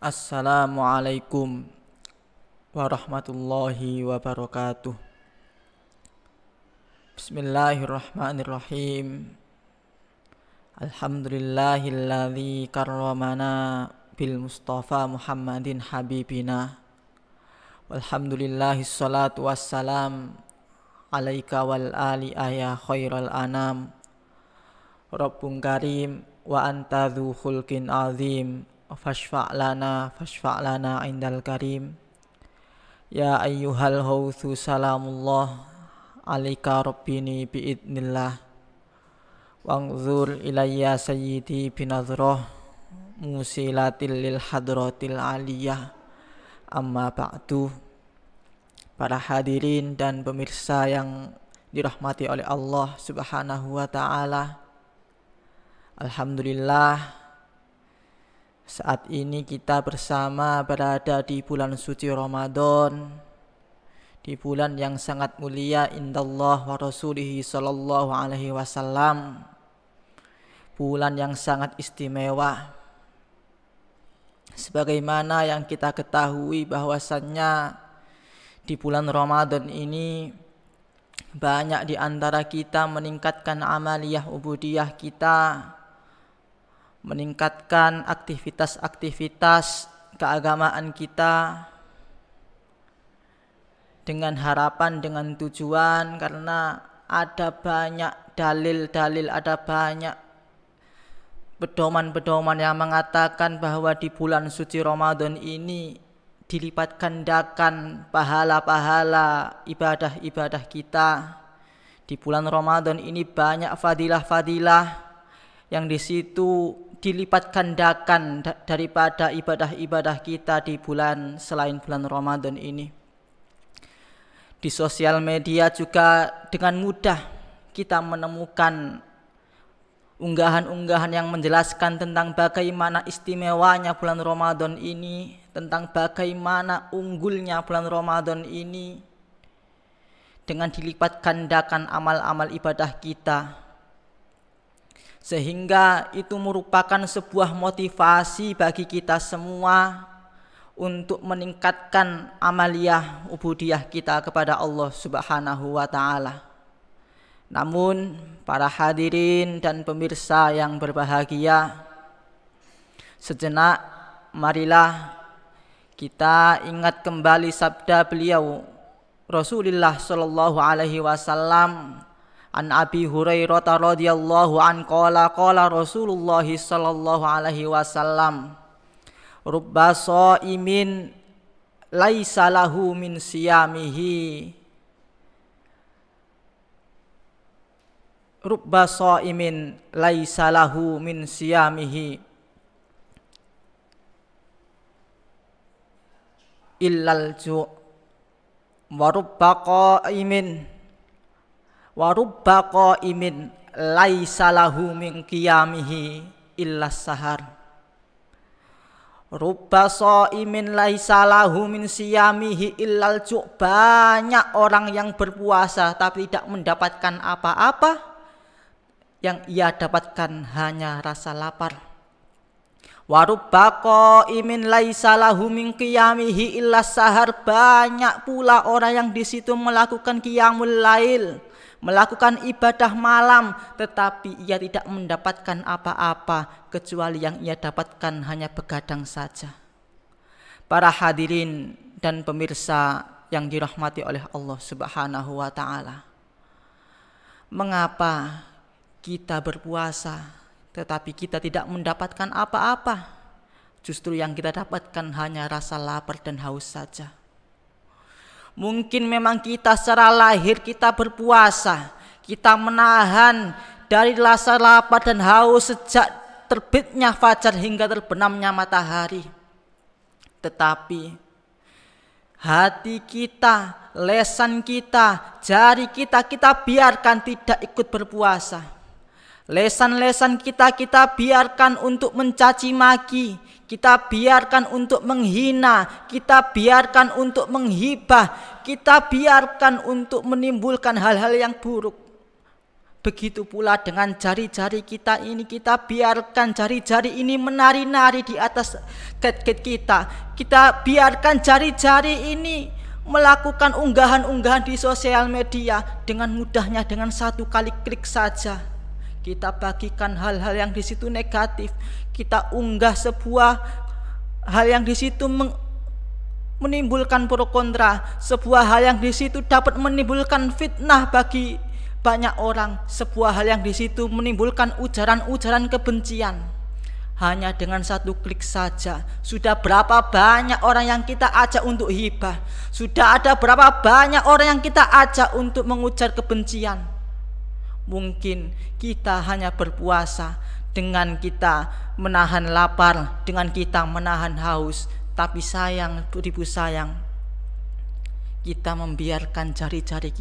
Assalamualaikum warahmatullahi wabarakatuh. Bismillahirrahmanirrahim. Alhamdulillahilladzi karramana bil Mustafa Muhammadin habibina. Walhamdulillahis salatu wassalam alaika wal ali ya khairal anam. Rabbun karim wa anta dzu khulqin azim. Fashfa' lana indal karim. Ya ayyuhal hawthu salamullah alaika rabbini biidnillah. Wangzur ilayya sayyidi binazroh musilatil lil hadratil aliyah. Amma ba'du. Para hadirin dan pemirsa yang dirahmati oleh Allah subhanahu wa ta'ala, alhamdulillah, saat ini kita bersama berada di bulan suci Ramadan, di bulan yang sangat mulia indallah wa rasulihi sallallahu alaihi wasallam, bulan yang sangat istimewa. Sebagaimana yang kita ketahui bahwasannya di bulan Ramadan ini banyak di antara kita meningkatkan amaliyah ubudiyah kita, meningkatkan aktivitas-aktivitas keagamaan kita dengan harapan, dengan tujuan, karena ada banyak dalil-dalil, ada banyak pedoman-pedoman yang mengatakan bahwa di bulan suci Ramadan ini dilipat gandakan pahala-pahala ibadah-ibadah kita. Di bulan Ramadan ini banyak fadilah-fadilah yang di situ dilipat gandakan daripada ibadah-ibadah kita di bulan selain bulan Ramadan ini. Di sosial media juga dengan mudah kita menemukan unggahan-unggahan yang menjelaskan tentang bagaimana istimewanya bulan Ramadan ini, tentang bagaimana unggulnya bulan Ramadan ini dengan dilipat gandakan amal-amal ibadah kita. Sehingga itu merupakan sebuah motivasi bagi kita semua untuk meningkatkan amaliyah ubudiyah kita kepada Allah subhanahu wa ta'ala. Namun para hadirin dan pemirsa yang berbahagia, sejenak marilah kita ingat kembali sabda beliau Rasulullah sallallahu alaihi wasallam. An Abi Hurairah radhiyallahu an qala Rasulullah sallallahu alaihi wasallam, rubba shaimin laisa lahu min siyamihi rubba shaimin laisa lahu min siyamihi illal ju' wa rubba qaimin laisa lahu min qiyamihi illa sahar. Rubba shaimin laisa lahu min siyamihi illal ju'. Banyak orang yang berpuasa tapi tidak mendapatkan apa-apa, yang ia dapatkan hanya rasa lapar. Wa rubba qaimin laisa lahu min qiyamihi illa sahar. Banyak pula orang yang di situ melakukan qiyamul lail, melakukan ibadah malam, tetapi ia tidak mendapatkan apa-apa kecuali yang ia dapatkan hanya begadang saja. Para hadirin dan pemirsa yang dirahmati oleh Allah subhanahu wa ta'ala, mengapa kita berpuasa tetapi kita tidak mendapatkan apa-apa? Justru yang kita dapatkan hanya rasa lapar dan haus saja. Mungkin memang kita secara lahir kita berpuasa, kita menahan dari rasa lapar dan haus sejak terbitnya fajar hingga terbenamnya matahari. Tetapi hati kita, lesan kita, jari kita biarkan tidak ikut berpuasa. Lesan-lesan kita biarkan untuk mencaci maki, kita biarkan untuk menghina, kita biarkan untuk menghibah, kita biarkan untuk menimbulkan hal-hal yang buruk. Begitu pula dengan jari-jari kita ini, kita biarkan jari-jari ini menari-nari di atas gadget kita. Kita biarkan jari-jari ini melakukan unggahan-unggahan di sosial media dengan mudahnya, dengan satu kali klik saja. Kita bagikan hal-hal yang di situ negatif. Kita unggah sebuah hal yang di situ menimbulkan pro kontra, sebuah hal yang di situ dapat menimbulkan fitnah bagi banyak orang, sebuah hal yang di situ menimbulkan ujaran-ujaran kebencian. Hanya dengan satu klik saja sudah berapa banyak orang yang kita ajak untuk hibah, sudah ada berapa banyak orang yang kita ajak untuk mengujar kebencian. Mungkin kita hanya berpuasa dengan kita menahan lapar, dengan kita menahan haus, tapi sayang, ibu sayang, kita membiarkan jari-jari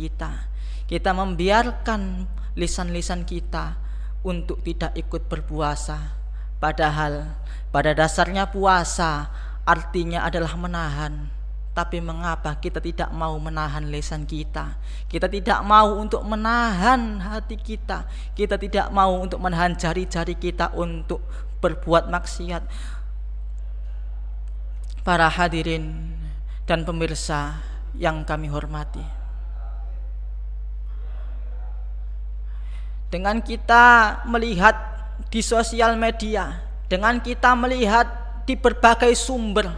kita membiarkan lisan-lisan kita untuk tidak ikut berpuasa. Padahal pada dasarnya puasa artinya adalah menahan. Tapi mengapa kita tidak mau menahan lisan kita? Kita tidak mau untuk menahan hati kita. Kita tidak mau untuk menahan jari-jari kita untuk berbuat maksiat. Para hadirin dan pemirsa yang kami hormati, dengan kita melihat di sosial media, dengan kita melihat di berbagai sumber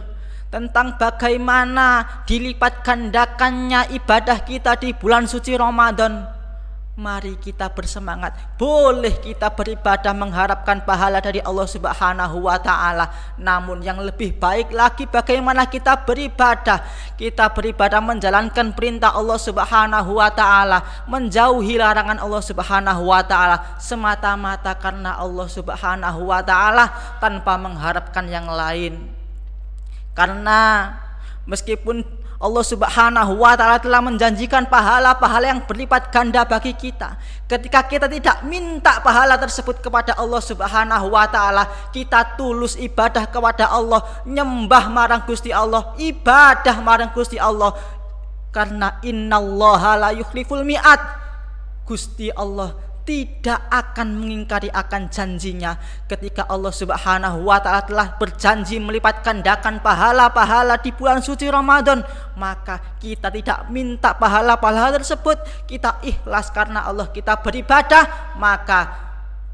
tentang bagaimana dilipat gandakannya ibadah kita di bulan suci Ramadan, mari kita bersemangat. Boleh kita beribadah mengharapkan pahala dari Allah Subhanahu wa Ta'ala, namun yang lebih baik lagi bagaimana kita beribadah. Kita beribadah menjalankan perintah Allah Subhanahu wa Ta'ala, menjauhi larangan Allah Subhanahu wa Ta'ala, semata-mata karena Allah Subhanahu wa Ta'ala, tanpa mengharapkan yang lain. Karena meskipun Allah Subhanahu wa Ta'ala telah menjanjikan pahala-pahala yang berlipat ganda bagi kita, ketika kita tidak minta pahala tersebut kepada Allah Subhanahu wa Ta'ala, kita tulus ibadah kepada Allah, nyembah marang Gusti Allah, ibadah marang Gusti Allah, karena innallaha la yukhliful mi'ad, Gusti Allah tidak akan mengingkari akan janjinya. Ketika Allah Subhanahu wa Ta'ala telah berjanji melipat gandakan pahala-pahala di bulan suci Ramadan, maka kita tidak minta pahala-pahala tersebut, kita ikhlas karena Allah kita beribadah, maka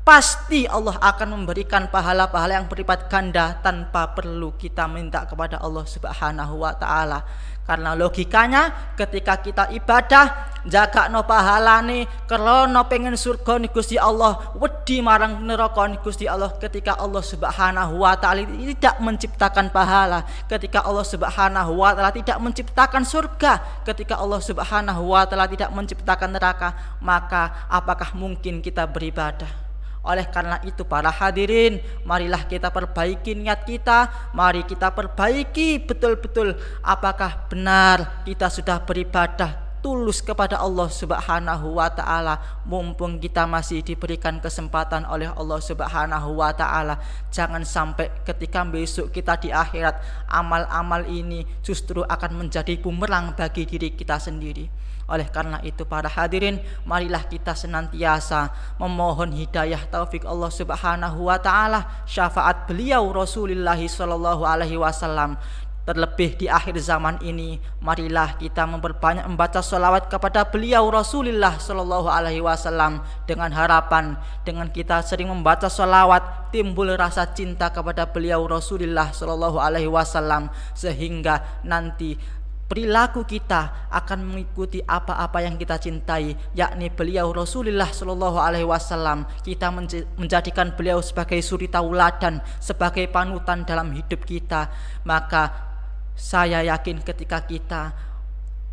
pasti Allah akan memberikan pahala-pahala yang berlipat ganda tanpa perlu kita minta kepada Allah Subhanahu wa Ta'ala. Karena logikanya ketika kita ibadah jaga no pahalane karena pengen surga ni Gusti Allah, wedi marang neraka ni Gusti Allah, ketika Allah Subhanahu wa Ta'ala tidak menciptakan pahala, ketika Allah Subhanahu wa Ta'ala tidak menciptakan surga, ketika Allah Subhanahu wa Ta'ala tidak menciptakan neraka, maka apakah mungkin kita beribadah? Oleh karena itu para hadirin, marilah kita perbaiki niat kita, mari kita perbaiki betul-betul apakah benar kita sudah beribadah tulus kepada Allah Subhanahu wa Ta'ala. Mumpung kita masih diberikan kesempatan oleh Allah Subhanahu wa Ta'ala, jangan sampai ketika besok kita di akhirat amal-amal ini justru akan menjadi bumerang bagi diri kita sendiri. Oleh karena itu para hadirin, marilah kita senantiasa memohon hidayah taufik Allah Subhanahu wa Ta'ala, syafaat beliau Rasulullah sallallahu alaihi wasallam. Terlebih di akhir zaman ini, marilah kita memperbanyak membaca sholawat kepada beliau Rasulullah sallallahu alaihi wasallam, dengan harapan dengan kita sering membaca sholawat timbul rasa cinta kepada beliau Rasulullah sallallahu alaihi wasallam, sehingga nanti perilaku kita akan mengikuti apa-apa yang kita cintai, yakni beliau Rasulullah sallallahu alaihi wasallam. Kita menjadikan beliau sebagai suri tauladan, sebagai panutan dalam hidup kita. Maka saya yakin ketika kita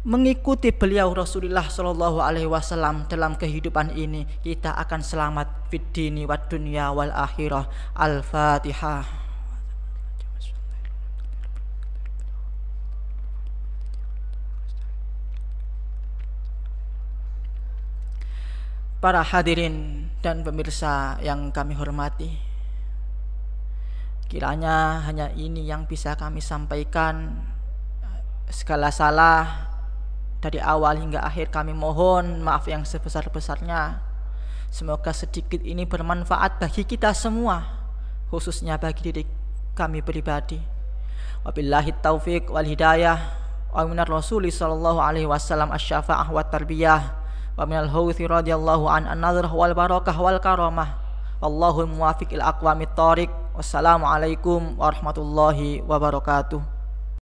mengikuti beliau Rasulullah sallallahu alaihi wasallam dalam kehidupan ini, kita akan selamat fid dini wad dunya wal akhirah. Al-Fatihah. Para hadirin dan pemirsa yang kami hormati, kiranya hanya ini yang bisa kami sampaikan. Segala salah dari awal hingga akhir kami mohon maaf yang sebesar-besarnya. Semoga sedikit ini bermanfaat bagi kita semua, khususnya bagi diri kami pribadi. Wabillahi taufiq wal hidayah. Wa minar rasuli sallallahu alaihi wasallam asy-syafa'ah wa tarbiyah. Wa minal hawthi radhiyallahu an-nadhrah wal barakah wal karamah. Wallahul muwaffiq ila aqwamit thoriq. Wassalamualaikum warahmatullahi wabarakatuh.